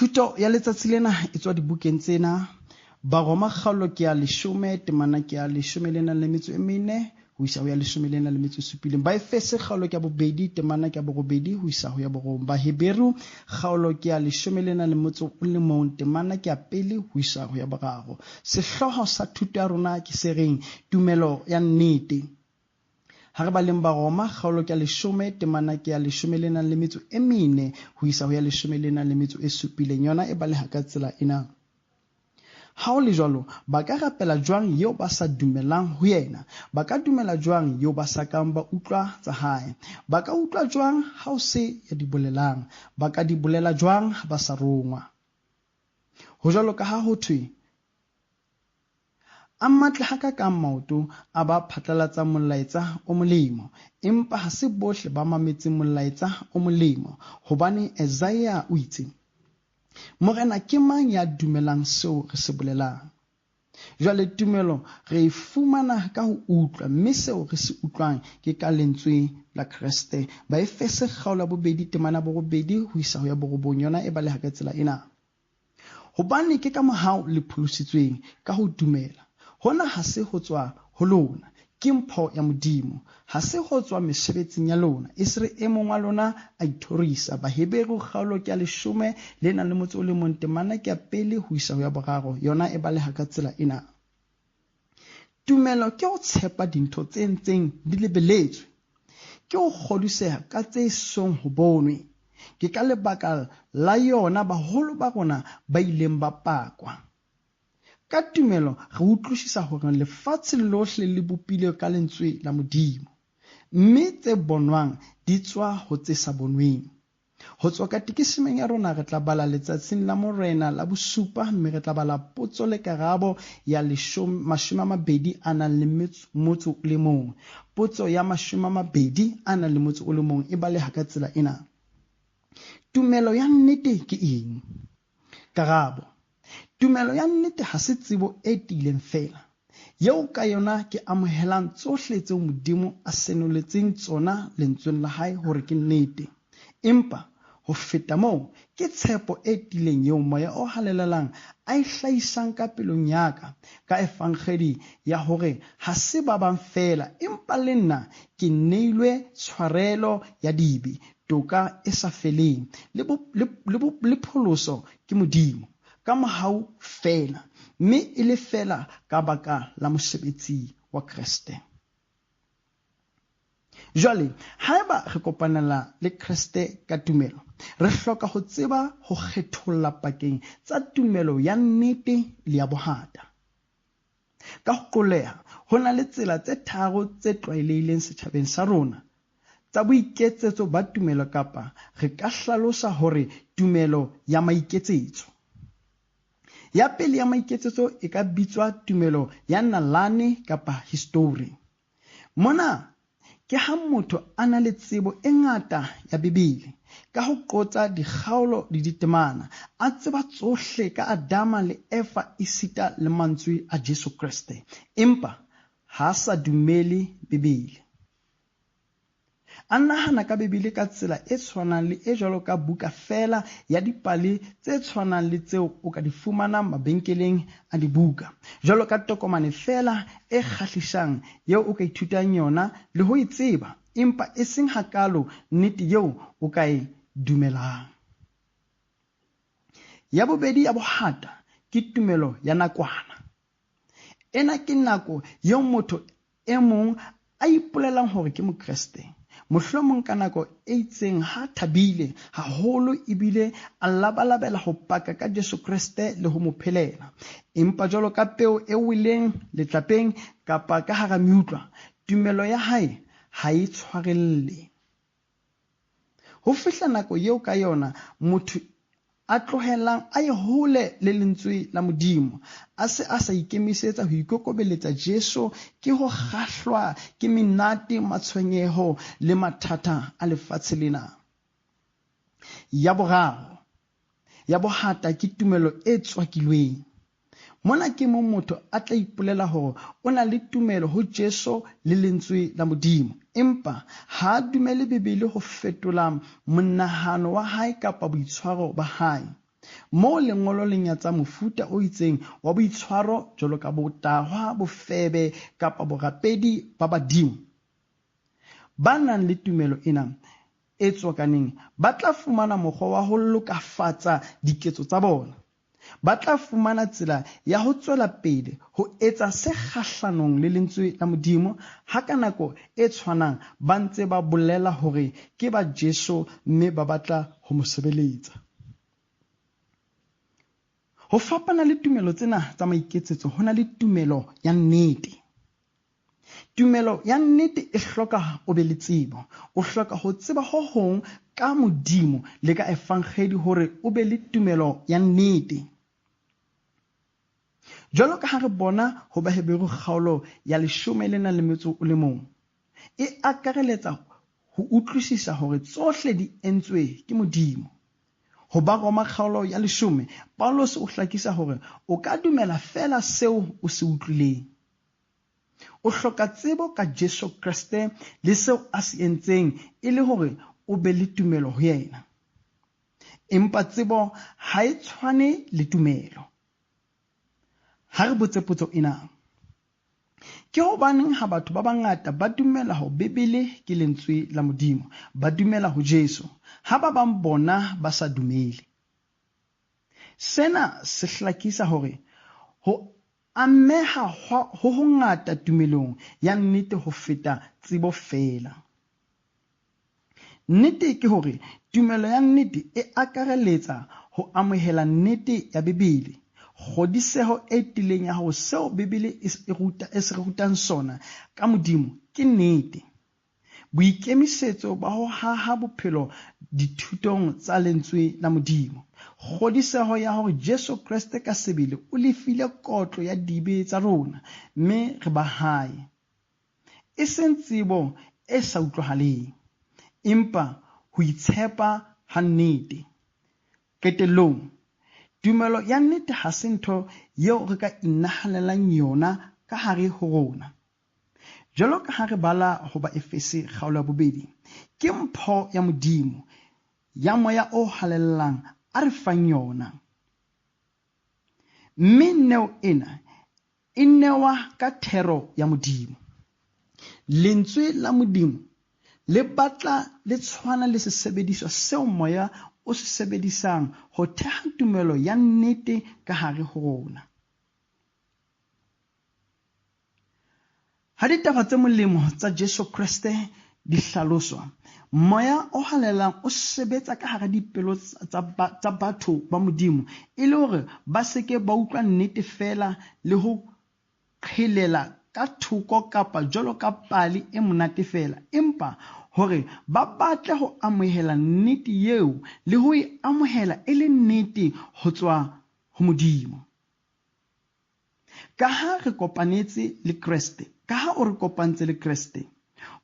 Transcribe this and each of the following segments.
Thuto ya letsatsi lena e tswa dibukeng tsena. Baroma kgaolo ke ya 10, temana ke ya 14 ho isa ho ya 17. Baefese kgaolo ke ya 2, temana ke ya 8 ho isa ho ya 9. Baheberu kgaolo ke ya 11, temana ke ya 1 ho isa ho ya 3. Sehloho sa thuto ya rona ke se reng? Tumelo ya nnete. Ha re baleng Baroma kgaolo ke ya 10, temana ke ya 14 ho isa ho ya 17. Yona e baleha ka tsela ena. Ha o le jwalo, ba ka rapela jwang eo ba sa dumelang ho yena? Ba ka dumela jwang eo ba sa kang ba utlwa tsa hae? Ba ka utlwa jwang ha o se ya di bolelang? Ba ka di bolela jwang ha ba sa rongwa? Ho jwalo ka ha ho thwe, a matle ha ka kang maoto a ba phatlalatsa molaetsa o molemo, empa ha se bohle ba mametseng molaetsa o molemo, hobane Isaiah o itse, Morena ke mang ya dumelang seo re se bolelang? Jwale tumelo re e fumana ka ho utlwa, mme seo re se utlwang ke ka lentswe la Kreste. Baefese kgaolo ya 2, temana 8 ho isa ho ya 9. Yona e baleha ka tsela ena. Hobane ke ka mohau le pholositsweng ka ho dumela. Hona ha se ho tswa ho lona, ke mpho ya Modimo. Ha se ho tswa mesebetsing ya lona, e se re e mong wa lona a ithorisa. Baheberu kgaolo ke ya 10, temana ke ya 1 ho isa ho ya 3. Yona e baleha ka tsela ena. Tumelo ke ho tshepa dintho tse ntseng di lebelletswe, ke ho kgodiseha ka tse song ho bonwe. Ke ka lebaka la yona baholo ba rona ba ileng ba pakwa. Ka tumelo re utlwisisa hore lefatshe lohle le bopilwe ka lentswe la Modimo, mme tse bonwang di tswa ho tse sa bonweng. Ho tswa katekisemeng ya rona re tla bala letsatsing la Morena la bosupa, mme re tla bala potso le karabo ya 21. Potso ya 21 e baleha ka tsela ena. Tumelo ya nnete ke eng? Karabo: tumelo ya nnete ha se tsebo e tiileng fela, yeo ka yona ke amohelang tsohle tseo Modimo a senoletseng tsona lentsweng la hae hore ke nnete. Empa ho feta moo, ke tshepo e tiileng yeo moya o halelelang a e hlahisang ka pelong ya ka efangedi ya hore ha se ba bang fela, empa le nna ke neilwe tshwarelo ya dibe, toka e sa feleng, le pholoso ke Modimo, ka mohau fela, mme e le fela ka baka la mosebetsi wa Kreste. Jwale, haeba re kopanela le Kreste ka tumelo, re hloka ho tseba ho kgetholla pakeng tsa tumelo ya nnete le ya bohata. Ka ho qoleha, ho na le tsela tse tharo tse tlwaelehileng setjhabeng sa rona tsa boiketsetso ba tumelo, kapa re ka hlalosa hore tumelo ya maiketsetso. Ya pele ya maiketsetso e ka bitswa tumelo ya nalane kapa history. Mona ke ha motho a na le tsebo e ngata ya Bibele, ka ho qotsa dikgaolo le ditemana, a tseba tsohle ka Adama le Eva esita le mantswe a Jesu Kriste, empa ha sa dumele Bibele. A nahana ka Bibele ka tsela e tshwanang le e jwalo ka buka fela ya dipale tse tshwanang le tseo o ka di fumanang mabenkeleng a dibuka, jwalo ka tokomane fela e kgahlisang eo o ka ithutang yona le ho itseba, empa e seng hakalo nnete eo o ka e dumelang. Ya bobedi ya bohata ke tumelo ya nakwana. Ena ke nako eo motho e mong a ipolelang hore ke Mokreste, mohlomong ka nako e itseng ha thabile haholo ebile a labalabela ho paka ka Jesu Kriste le ho mo phelela, empa jwalo ka peo e weleng letlapeng kapa ka hara meutlwa, tumelo ya hae ha e tshwarelle. Ho fihla nako eo ka yona motho a tlohelang a ye hole le lentswe la Modimo, a se a sa ikemisetsa ho ikokobeletsa Jesu, ke ho kgahlwa ke menate, matshwenyeho le mathata a lefatshe lena. Ya boraro ya bohata ke tumelo e tswakilweng. Mona ke mo motho a tla ipolela hore o na le tumelo ho Jesu le lentswe la Modimo, empa ha a dumele Bibele ho fetola monahano wa hae kapa boitshwaro ba hae. Mo lengolo le nyatsa mofuta o itseng wa boitshwaro jwalo ka botahwa, bofebe kapa borapedi ba badimo. Ba nang le tumelo ena e tswakaneng ba tla fumana mokgwa wa ho lokafatsa diketso tsa bona. Ba tla fumana tsela ya ho tswela pele ho etsa se kgahlanong le lentswe la Modimo, ha ka nako e tshwanang ba ntse ba bolela hore ke ba Jesu mme ba batla ho mo sebeletsa. Ho fapana le tumelo tsena tsa maiketsetso, ho na le tumelo ya nnete. Tumelo ya nnete e hloka o be le tsebo. O hloka ho tseba ho hong ka Modimo le ka evankhedi hore o be le tumelo ya nnete. Jwalo ka ha re bona ho Bahebero kgaolo ya 11, e akareletsa ho utlwisisa hore tsohle di entswe ke Modimo. Ho ba Roma kgaolo ya 10, Paulus o hlakisa hore o ka dumela fela seo o se utlwileng. O hloka tsebo ka Jesu Kriste le seo a se entseng e le hore o be le tumelo ho yena. Empa tsebo ha e tshwane le tumelo. Ha re botse potso ena, ke hobaneng ha batho ba bangata ba dumela ho Bebele ke lentswe la Modimo, ba dumela ho Jesu, ha ba bang bona ba sa dumele? Sena se hlakisa hore ho ameha ho hongata tumelong ya nnete ho feta tsebo fela. Nnete ke hore tumelo ya nnete e akareletsa ho amohela nnete ya Bebele, kgodiseho e tileng ya hore seo Bebele e se rutang sona ka Modimo ke nnete. Boikemisetso ba ho haha bophelo dithutong tsa lentswe la Modimo, kgodiseho ya hore Jesu Kriste ka sebele o lefile kotlo ya dibe tsa rona mme re ba hae, e seng tsebo e sa utlwahaleng, empa ho itshepa ha nnete. Qetellong, tumelo ya nnete ha se ntho yeo re ka inahanelang yona ka hare ho rona. Jwalo ka ha re bala ho Baefese kgaolo ya 2, ke mpho ya Modimo ya moya o halellang a re fang yona. Mme neo ena e newa ka thero ya Modimo. Lentswe la Modimo le batla le tshwana le sesebediswa seo moya o se sebedisang ho theha tumelo ya nnete ka hare ho rona. Ha ditaba tse molemo tsa Jesu Kriste di hlaloswa, moya o halelang o sebetsa ka hara dipelo tsa batho ba Modimo e le hore ba seke ba utlwa nnete fela le ho qhelela ka thoko kapa jwalo ka pale e monate fela, empa hore ba batle ho amohela nnete eo le ho e amohela e le nnete ho tswa ho Modimo. Ka ha re kopanetse le Kriste, ka ha o re kopantse le Kriste,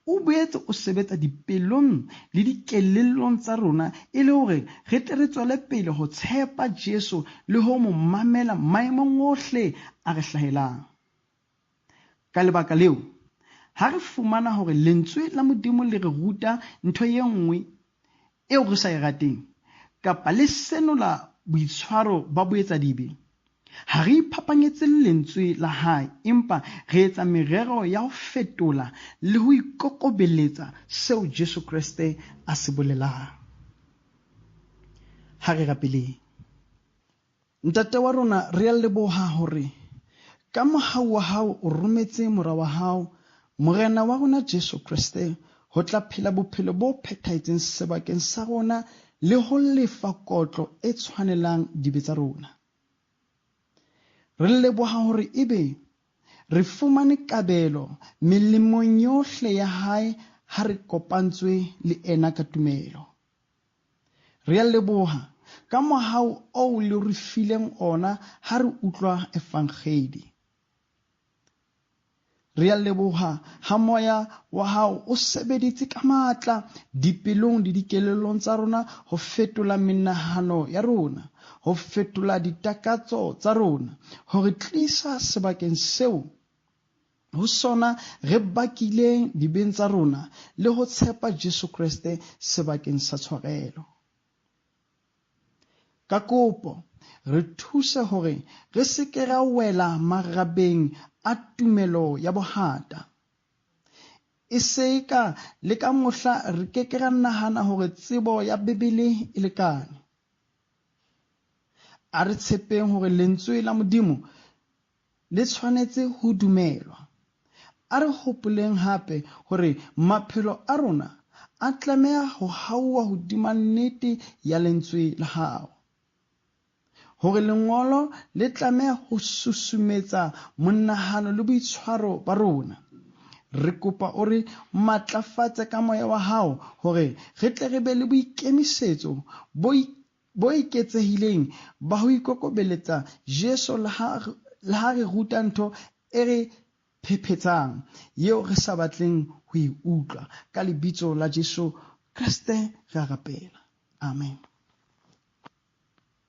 o boetse o sebetsa dipelong le dikelellong tsa rona e le hore re tle re tswele pele ho tshepa Jesu le ho mo mamela maemong ohle a re hlahelang. Ka lebaka leo, ha re fumana hore lentswe la Modimo le re ruta ntho e nngwe eo re sa e rateng, kapa le senola boitshwaro ba boetsadibe, ha re iphapanyetse lentswe la hae, empa re etsa merero ya ho fetola le ho ikokobeletsa seo Jesu Kriste a se bolelang. Ha re rapeleng. Ntate wa rona, re a leboha hore ka mohau wa hao o rometse mora wa hao, morena wa rona Jesu Kriste, ho tla phela bophelo bo phethahetseng sebakeng sa rona le ho lefa kotlo e tshwanelang dibe tsa rona. Re leboha hore ebe re fumane kabelo melemong yohle ya hae ha re kopantswe le ena ka tumelo. Re a leboha ka mohau o le re fileng ona ha re utlwa evankhedi. Re a leboha ha moya wa hao o sebeditse ka matla dipelong le dikelellong tsa rona ho fetola menahano ya rona, ho fetola ditakatso tsa rona, ho re tlisa sebakeng seo ho sona re bakileng dibeng tsa rona le ho tshepa Jesu Kriste sebakeng sa tshwarelo. Ka kopo re thuse hore re se ke ra wela marabeng a tumelo ya bohata. E se ka le ka mohla re ke ke ra nahana hore tsebo ya Bibele e lekane. A re tshepeng hore lentswe la Modimo le tshwanetse ho dumelwa. A re hopoleng hape hore maphelo a rona a tlameha ho hauwa hodima nnete ya lentswe la hao. Hore lengolo le tlameha ho susumetsa monahano le boitshwaro ba rona. Re kopa o re matlafatse ka moya wa hao hore re tle re be le boikemisetso bo iketsehileng ba ho ikokobeletsa Jesu le ha re ruta ntho e re phepetsang yeo re sa batleng ho e utlwa. Ka lebitso la Jesu Kriste re a rapela. Amen.